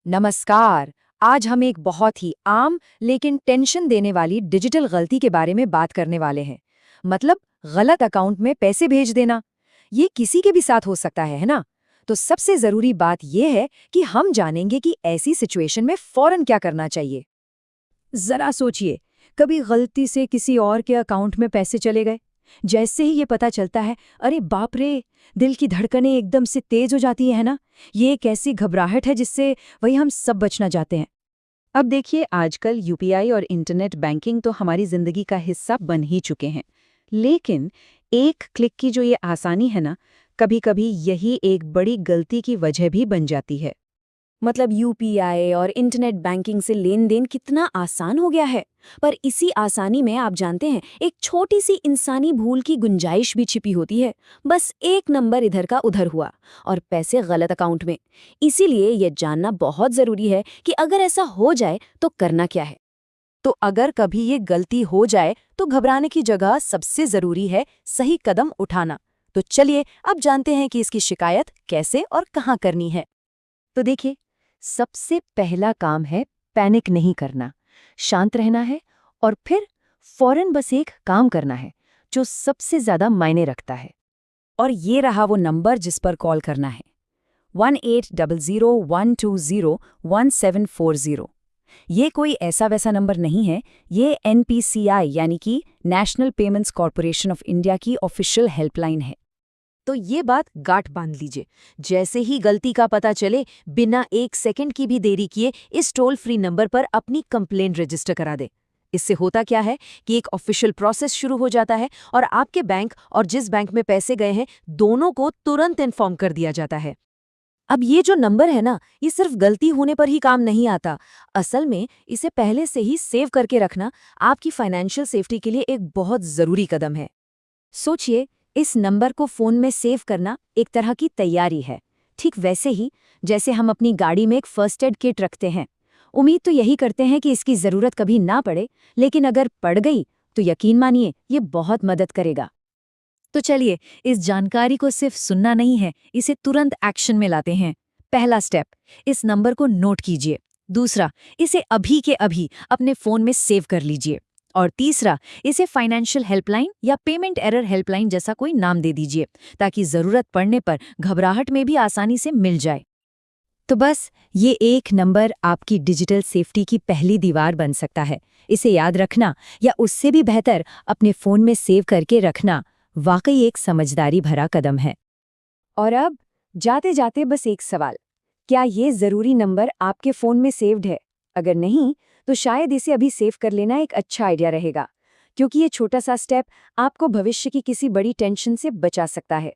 नमस्कार। आज हम एक बहुत ही आम लेकिन टेंशन देने वाली डिजिटल गलती के बारे में बात करने वाले हैं। मतलब गलत अकाउंट में पैसे भेज देना। ये किसी के भी साथ हो सकता है ना? तो सबसे जरूरी बात यह है कि हम जानेंगे कि ऐसी सिचुएशन में फौरन क्या करना चाहिए। जरा सोचिए, कभी गलती से किसी और के अकाउंट में पैसे चले गए। जैसे ही ये पता चलता है, अरे बाप रे, दिल की धड़कनें एकदम से तेज हो जाती है ना। ये एक ऐसी घबराहट है जिससे वही हम सब बचना चाहते हैं। अब देखिए, आजकल यूपीआई और इंटरनेट बैंकिंग तो हमारी जिंदगी का हिस्सा बन ही चुके हैं। लेकिन एक क्लिक की जो ये आसानी है ना, कभी-कभी यही एक बड़ी गलती की वजह भी बन जाती है। मतलब यूपीआई और इंटरनेट बैंकिंग से लेन देन कितना आसान हो गया है। पर इसी आसानी में आप जानते हैं, एक छोटी सी इंसानी भूल की गुंजाइश भी छिपी होती है। बस एक नंबर इधर का उधर हुआ और पैसे गलत अकाउंट में। इसीलिए यह जानना बहुत जरूरी है कि अगर ऐसा हो जाए तो करना क्या है। तो अगर कभी ये गलती हो जाए तो घबराने की जगह सबसे जरूरी है सही कदम उठाना। तो चलिए अब जानते हैं कि इसकी शिकायत कैसे और कहाँ करनी है। तो देखिए, सबसे पहला काम है पैनिक नहीं करना, शांत रहना है और फिर फौरन बस एक काम करना है जो सबसे ज्यादा मायने रखता है। और ये रहा वो नंबर जिस पर कॉल करना है, 1800-120-1740। ये कोई ऐसा वैसा नंबर नहीं है, ये एनपीसीआई यानी कि national payments corporation of India की ऑफिशियल हेल्पलाइन है। तो ये बात गांठ बांध लीजिए। जैसे ही गलती का पता चले, बिना एक सेकंड की भी देरी किए इस टोल फ्री नंबर पर अपनी कंप्लेंट रजिस्टर करा दे। इससे होता क्या है कि एक ऑफिशियल प्रोसेस शुरू हो जाता है और आपके बैंक और जिस बैंक में पैसे गए हैं दोनों को तुरंत इन्फॉर्म कर दिया जाता है। अब ये जो नंबर है ना, ये सिर्फ गलती होने पर ही काम नहीं आता। असल में इसे पहले से ही सेव करके रखना आपकी फाइनेंशियल सेफ्टी के लिए एक बहुत जरूरी कदम है। सोचिए, इस नंबर को फोन में सेव करना एक तरह की तैयारी है। ठीक वैसे ही जैसे हम अपनी गाड़ी में एक फर्स्ट एड किट रखते हैं। उम्मीद तो यही करते हैं कि इसकी जरूरत कभी ना पड़े, लेकिन अगर पड़ गई तो यकीन मानिए ये बहुत मदद करेगा। तो चलिए, इस जानकारी को सिर्फ सुनना नहीं है, इसे तुरंत एक्शन में लाते हैं। पहला स्टेप, इस नंबर को नोट कीजिए। दूसरा, इसे अभी के अभी अपने फोन में सेव कर लीजिए। और तीसरा, इसे फाइनेंशियल हेल्पलाइन या पेमेंट एरर हेल्पलाइन जैसा कोई नाम दे दीजिए, ताकि जरूरत पड़ने पर घबराहट में भी आसानी से मिल जाए। तो बस ये एक नंबर आपकी डिजिटल सेफ्टी की पहली दीवार बन सकता है। इसे याद रखना या उससे भी बेहतर अपने फोन में सेव करके रखना वाकई एक समझदारी भरा कदम है। और अब जाते जाते बस एक सवाल, क्या ये जरूरी नंबर आपके फोन में सेव्ड है? अगर नहीं, तो शायद इसे अभी सेव कर लेना एक अच्छा आइडिया रहेगा, क्योंकि ये छोटा सा स्टेप आपको भविष्य की किसी बड़ी टेंशन से बचा सकता है।